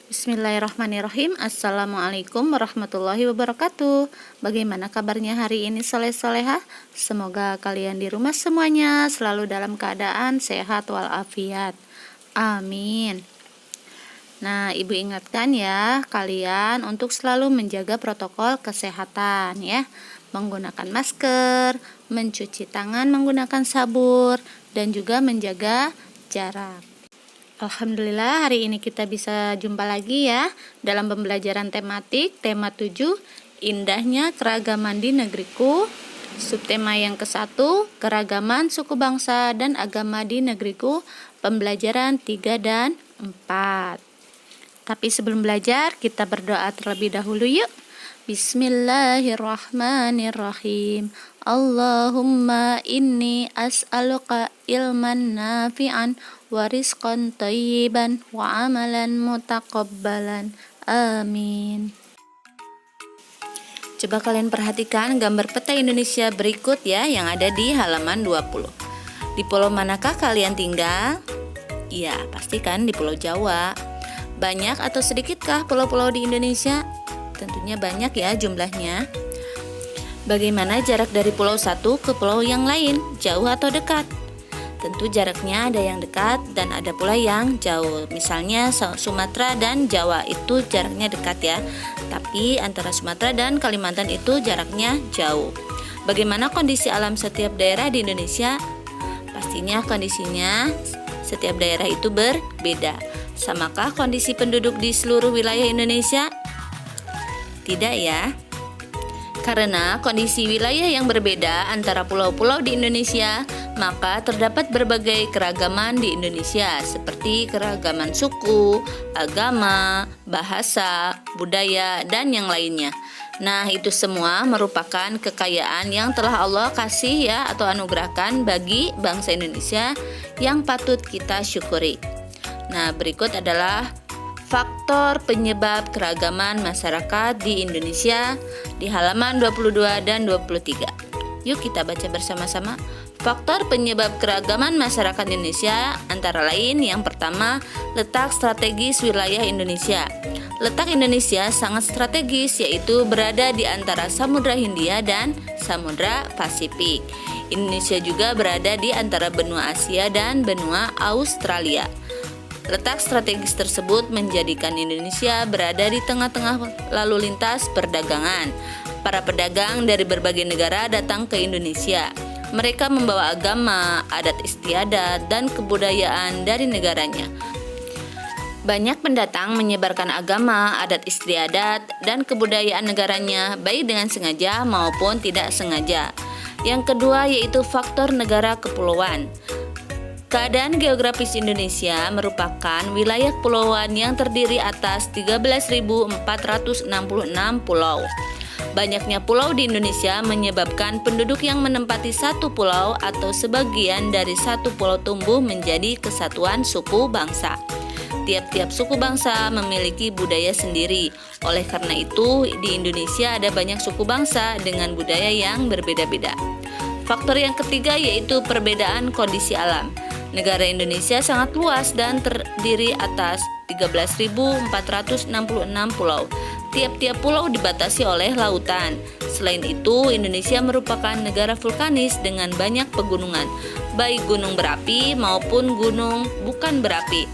Bismillahirrahmanirrahim. Assalamualaikum warahmatullahi wabarakatuh. Bagaimana kabarnya hari ini soleh-solehah? Semoga kalian di rumah semuanya selalu dalam keadaan sehat walafiat. Amin. Nah, Ibu ingatkan ya kalian untuk selalu menjaga protokol kesehatan ya. Menggunakan masker, mencuci tangan menggunakan sabun, dan juga menjaga jarak. Alhamdulillah hari ini kita bisa jumpa lagi ya dalam pembelajaran tematik tema 7 indahnya keragaman di negeriku. Subtema yang ke-1 keragaman suku bangsa dan agama di negeriku, pembelajaran 3 dan 4. Tapi sebelum belajar kita berdoa terlebih dahulu yuk. Bismillahirrahmanirrahim. Allahumma inni as'aluka ilman nafi'an wa rizqan thayyiban wa amalan mutaqabbalan. Amin. Coba kalian perhatikan gambar peta Indonesia berikut ya yang ada di halaman 20. Di pulau manakah kalian tinggal? Iya, pastikan di Pulau Jawa. Banyak atau sedikitkah pulau-pulau di Indonesia? Tentunya banyak ya jumlahnya. Bagaimana jarak dari pulau satu ke pulau yang lain? Jauh atau dekat? Tentu jaraknya ada yang dekat dan ada pula yang jauh. Misalnya Sumatera dan Jawa itu jaraknya dekat ya. Tapi antara Sumatera dan Kalimantan itu jaraknya jauh. Bagaimana kondisi alam setiap daerah di Indonesia? Pastinya kondisinya setiap daerah itu berbeda. Samakah kondisi penduduk di seluruh wilayah Indonesia? Tidak ya. Karena kondisi wilayah yang berbeda antara pulau-pulau di Indonesia, maka terdapat berbagai keragaman di Indonesia seperti keragaman suku, agama, bahasa, budaya, dan yang lainnya. Nah, itu semua merupakan kekayaan yang telah Allah kasih ya atau anugerahkan bagi bangsa Indonesia yang patut kita syukuri. Nah, berikut adalah faktor penyebab keragaman masyarakat di Indonesia di halaman 22 dan 23. Yuk kita baca bersama-sama. Faktor penyebab keragaman masyarakat Indonesia antara lain yang pertama, letak strategis wilayah Indonesia. Letak Indonesia sangat strategis yaitu berada di antara Samudra Hindia dan Samudra Pasifik. Indonesia juga berada di antara benua Asia dan benua Australia. Letak strategis tersebut menjadikan Indonesia berada di tengah-tengah lalu lintas perdagangan. Para pedagang dari berbagai negara datang ke Indonesia. Mereka membawa agama, adat istiadat, dan kebudayaan dari negaranya. Banyak pendatang menyebarkan agama, adat istiadat, dan kebudayaan negaranya, baik dengan sengaja maupun tidak sengaja. Yang kedua yaitu faktor negara kepulauan. Keadaan geografis Indonesia merupakan wilayah kepulauan yang terdiri atas 13.466 pulau. Banyaknya pulau di Indonesia menyebabkan penduduk yang menempati satu pulau atau sebagian dari satu pulau tumbuh menjadi kesatuan suku bangsa. Tiap-tiap suku bangsa memiliki budaya sendiri. Oleh karena itu, di Indonesia ada banyak suku bangsa dengan budaya yang berbeda-beda. Faktor yang ketiga yaitu perbedaan kondisi alam. Negara Indonesia sangat luas dan terdiri atas 13.466 pulau. Tiap-tiap pulau dibatasi oleh lautan. Selain itu, Indonesia merupakan negara vulkanis dengan banyak pegunungan, baik gunung berapi maupun gunung bukan berapi.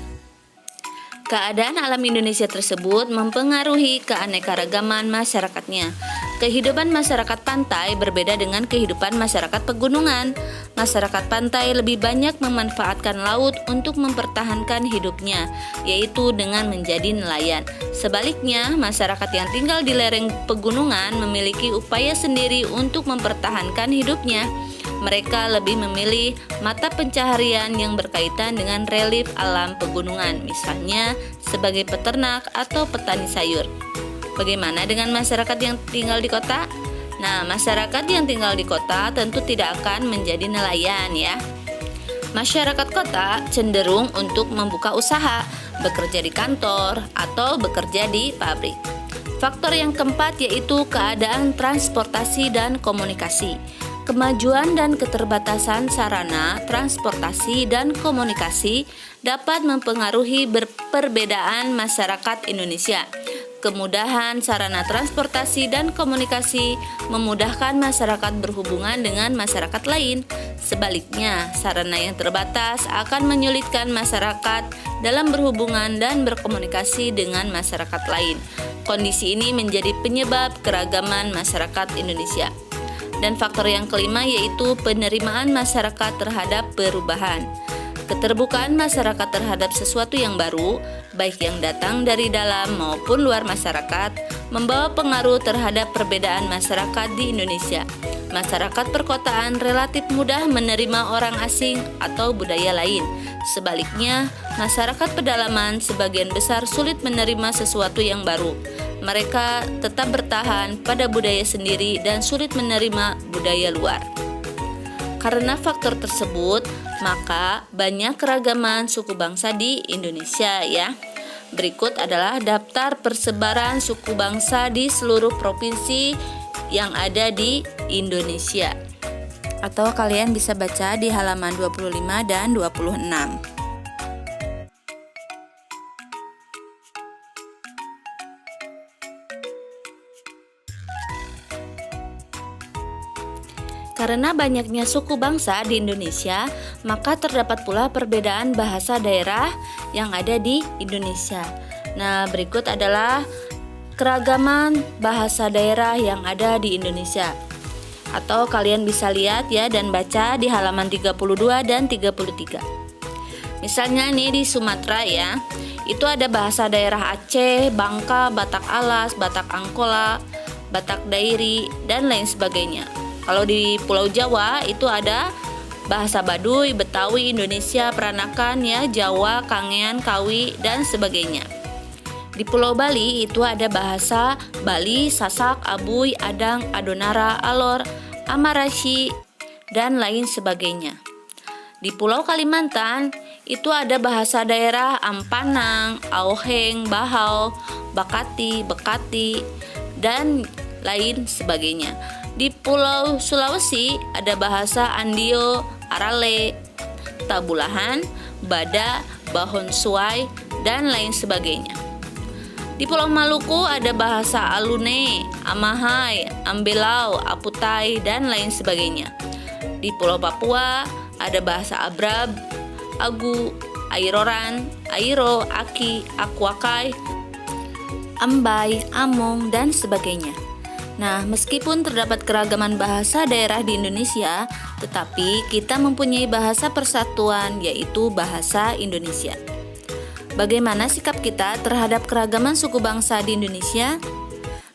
Keadaan alam Indonesia tersebut mempengaruhi keanekaragaman masyarakatnya. Kehidupan masyarakat pantai berbeda dengan kehidupan masyarakat pegunungan. Masyarakat pantai lebih banyak memanfaatkan laut untuk mempertahankan hidupnya, yaitu dengan menjadi nelayan. Sebaliknya, masyarakat yang tinggal di lereng pegunungan memiliki upaya sendiri untuk mempertahankan hidupnya. Mereka lebih memilih mata pencaharian yang berkaitan dengan relief alam pegunungan, misalnya sebagai peternak atau petani sayur. Bagaimana dengan masyarakat yang tinggal di kota? Nah, masyarakat yang tinggal di kota tentu tidak akan menjadi nelayan ya. Masyarakat kota cenderung untuk membuka usaha, bekerja di kantor, atau bekerja di pabrik. Faktor yang keempat yaitu keadaan transportasi dan komunikasi. Kemajuan dan keterbatasan sarana, transportasi, dan komunikasi dapat mempengaruhi perbedaan masyarakat Indonesia. Kemudahan sarana transportasi dan komunikasi memudahkan masyarakat berhubungan dengan masyarakat lain. Sebaliknya, sarana yang terbatas akan menyulitkan masyarakat dalam berhubungan dan berkomunikasi dengan masyarakat lain. Kondisi ini menjadi penyebab keragaman masyarakat Indonesia. Dan faktor yang kelima yaitu penerimaan masyarakat terhadap perubahan. Keterbukaan masyarakat terhadap sesuatu yang baru, baik yang datang dari dalam maupun luar masyarakat, membawa pengaruh terhadap perbedaan masyarakat di Indonesia. Masyarakat perkotaan relatif mudah menerima orang asing atau budaya lain. Sebaliknya, masyarakat pedalaman sebagian besar sulit menerima sesuatu yang baru. Mereka tetap bertahan pada budaya sendiri dan sulit menerima budaya luar. Karena faktor tersebut, maka banyak keragaman suku bangsa di Indonesia ya. Berikut adalah daftar persebaran suku bangsa di seluruh provinsi yang ada di Indonesia. Atau kalian bisa baca di halaman 25 dan 26. Karena banyaknya suku bangsa di Indonesia, maka terdapat pula perbedaan bahasa daerah yang ada di Indonesia. Nah, berikut adalah keragaman bahasa daerah yang ada di Indonesia. Atau kalian bisa lihat ya dan baca di halaman 32 dan 33. Misalnya nih di Sumatera ya, itu ada bahasa daerah Aceh, Bangka, Batak Alas, Batak Angkola, Batak Dairi, dan lain sebagainya. Kalau di Pulau Jawa itu ada bahasa Baduy, Betawi, Indonesia, Peranakan ya, Jawa, Kangean, Kawi, dan sebagainya. Di Pulau Bali itu ada bahasa Bali, Sasak, Abuy, Adang, Adonara, Alor, Amarashi, dan lain sebagainya. Di Pulau Kalimantan itu ada bahasa daerah Ampanang, Auheng, Bahau, Bakati, Bekati, dan lain sebagainya. Di Pulau Sulawesi ada bahasa Andio, Arale, Tabulahan, Bada, Bahon Suai, dan lain sebagainya. Di Pulau Maluku ada bahasa Alune, Amahai, Ambelau, Aputai, dan lain sebagainya. Di Pulau Papua ada bahasa Abrab, Agu, Airoran, Airo, Aki, Akwakai, Ambai, Among, dan sebagainya. Nah, meskipun terdapat keragaman bahasa daerah di Indonesia, tetapi kita mempunyai bahasa persatuan, yaitu bahasa Indonesia. Bagaimana sikap kita terhadap keragaman suku bangsa di Indonesia?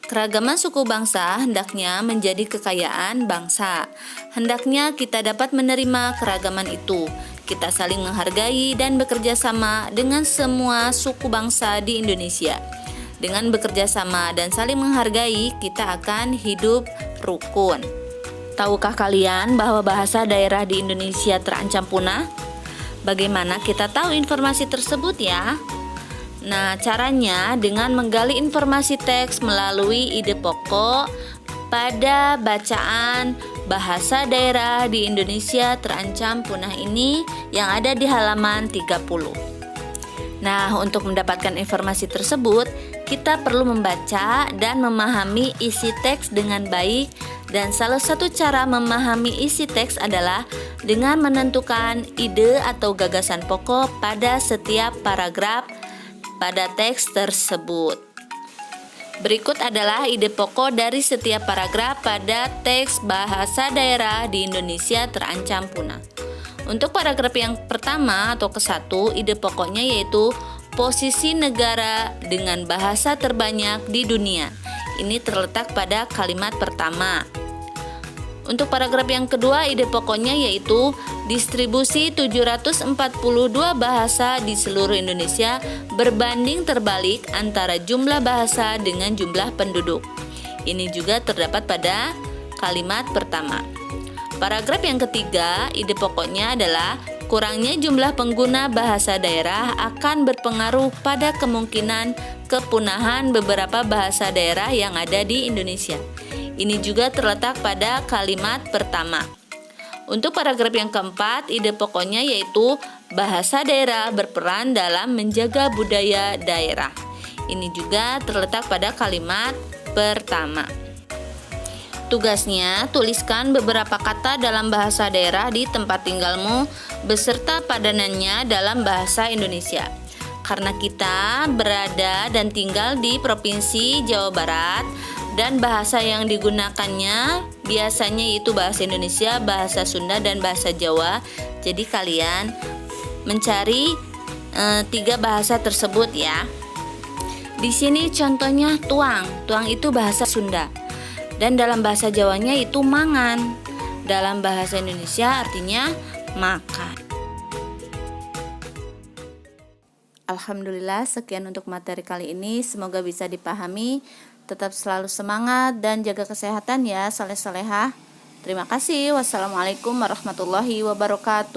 Keragaman suku bangsa hendaknya menjadi kekayaan bangsa. Hendaknya kita dapat menerima keragaman itu. Kita saling menghargai dan bekerja sama dengan semua suku bangsa di Indonesia. Dengan bekerja sama dan saling menghargai, kita akan hidup rukun. Tahukah kalian bahwa bahasa daerah di Indonesia terancam punah? Bagaimana kita tahu informasi tersebut ya? Nah, caranya dengan menggali informasi teks melalui ide pokok pada bacaan bahasa daerah di Indonesia terancam punah ini yang ada di halaman 30. Nah, untuk mendapatkan informasi tersebut, kita perlu membaca dan memahami isi teks dengan baik, dan salah satu cara memahami isi teks adalah dengan menentukan ide atau gagasan pokok pada setiap paragraf pada teks tersebut. Berikut adalah ide pokok dari setiap paragraf pada teks bahasa daerah di Indonesia terancam punah. Untuk paragraf yang pertama atau ke-1, ide pokoknya yaitu posisi negara dengan bahasa terbanyak di dunia. Ini terletak pada kalimat pertama. Untuk paragraf yang kedua, ide pokoknya yaitu distribusi 742 bahasa di seluruh Indonesia berbanding terbalik antara jumlah bahasa dengan jumlah penduduk. Ini juga terdapat pada kalimat pertama. Paragraf yang ketiga, ide pokoknya adalah kurangnya jumlah pengguna bahasa daerah akan berpengaruh pada kemungkinan kepunahan beberapa bahasa daerah yang ada di Indonesia. Ini juga terletak pada kalimat pertama. Untuk paragraf yang keempat, ide pokoknya yaitu bahasa daerah berperan dalam menjaga budaya daerah. Ini juga terletak pada kalimat pertama. Tugasnya, tuliskan beberapa kata dalam bahasa daerah di tempat tinggalmu beserta padanannya dalam bahasa Indonesia. Karena kita berada dan tinggal di Provinsi Jawa Barat dan bahasa yang digunakannya biasanya yaitu bahasa Indonesia, bahasa Sunda, dan bahasa Jawa. Jadi kalian mencari 3 bahasa tersebut ya. Di sini contohnya tuang. Tuang itu bahasa Sunda. Dan dalam bahasa Jawanya itu mangan. Dalam bahasa Indonesia artinya makan. Alhamdulillah, sekian untuk materi kali ini. Semoga bisa dipahami. Tetap selalu semangat dan jaga kesehatan ya, saleh-salehah. Terima kasih. Wassalamualaikum warahmatullahi wabarakatuh.